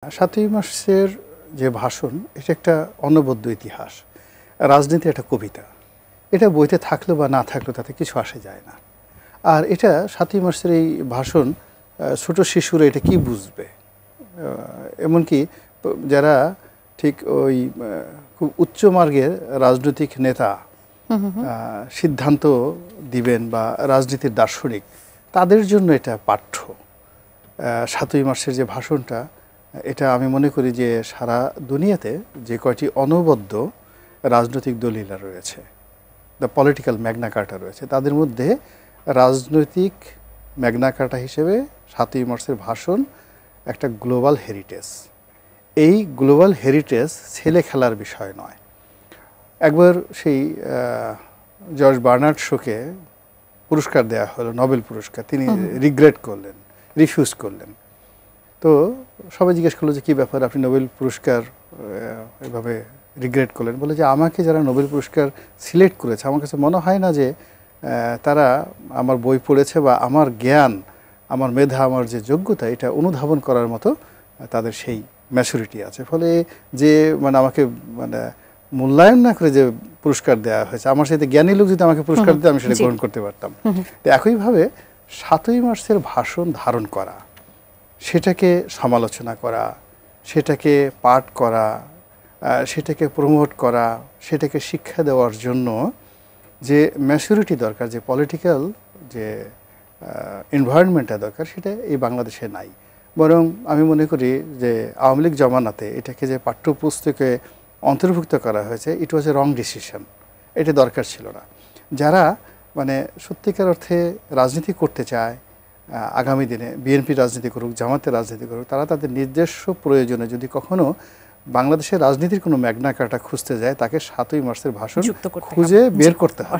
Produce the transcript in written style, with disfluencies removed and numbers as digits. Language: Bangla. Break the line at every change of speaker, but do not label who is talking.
৭ই মার্চের যে ভাষণ এটা একটা অনবদ্য ইতিহাস। রাজনীতি একটা কবিতা। এটা বইতে থাকলো বা না থাকলো তাতে কিছু আসে যায় না। আর এটা ৭ই মার্চের এই ভাষণ ছোট শিশুরা এটা কি বুঝবে? এমনকি যারা ঠিক ওই খুব উচ্চ মার্গের রাজনৈতিক নেতা সিদ্ধান্ত দিবেন বা রাজনীতির দার্শনিক তাদের জন্য এটা পাঠ্য। ৭ই মার্চের যে ভাষণটা এটা আমি মনে করি যে সারা দুনিয়াতে যে কয়টি অনবদ্য রাজনৈতিক দলিলা রয়েছে, দ্য পলিটিক্যাল ম্যাগনা কার্টা রয়েছে, তাদের মধ্যে রাজনৈতিক ম্যাগনা কার্টা হিসেবে ৭ই মার্চের ভাষণ একটা গ্লোবাল হেরিটেজ। এই গ্লোবাল হেরিটেজ ছেলে খেলার বিষয় নয়। একবার সেই জর্জ বার্নার্ড শোকে পুরস্কার দেওয়া হলো, নোবেল পুরস্কার, তিনি রিগ্রেট করলেন, রিফিউজ করলেন। তো সবাই জিজ্ঞেস করলো যে কী ব্যাপার, আপনি নোবেল পুরস্কার এভাবে রিগ্রেট করলেন? বলে যে আমাকে যারা নোবেল পুরস্কার সিলেক্ট করেছে আমার কাছে মনে হয় না যে তারা আমার বই পড়েছে বা আমার জ্ঞান, আমার মেধা, আমার যে যোগ্যতা এটা অনুধাবন করার মতো তাদের সেই ম্যাচুরিটি আছে। ফলে যে আমাকে মূল্যায়ন না করে যে পুরস্কার দেওয়া হয়েছে, আমার সাথে জ্ঞানী লোক যদি আমাকে পুরস্কার দিতে আমি সেটা গ্রহণ করতে পারতাম। তো একইভাবে ৭ই মার্চের ভাষণ ধারণ করা, সেটাকে সমালোচনা করা, সেটাকে পাঠ করা, সেটাকে প্রমোট করা, সেটাকে শিক্ষা দেওয়ার জন্য যে ম্যাচুরিটি দরকার, যে পলিটিক্যাল যে এনভায়রনমেন্টটা দরকার, সেটা এই বাংলাদেশে নাই। বরং আমি মনে করি যে আওয়ামী লীগ জমানাতে এটাকে যে পাঠ্যপুস্তকে অন্তর্ভুক্ত করা হয়েছে, ইট ওয়াজ এ রং ডিসিশন। এটা দরকার ছিল না। যারা সত্যিকার অর্থে রাজনীতি করতে চায়, আগামী দিনে বিএনপি রাজনীতি করুক, জামাতের রাজনীতি করুক, তারা তাদের নিজস্ব প্রয়োজনে যদি কখনো বাংলাদেশের রাজনীতির কোনো ম্যাগনা কার্টা খুঁজতে যায়, তাকে ৭ই মার্চের ভাষণ খুঁজে বের করতে হবে।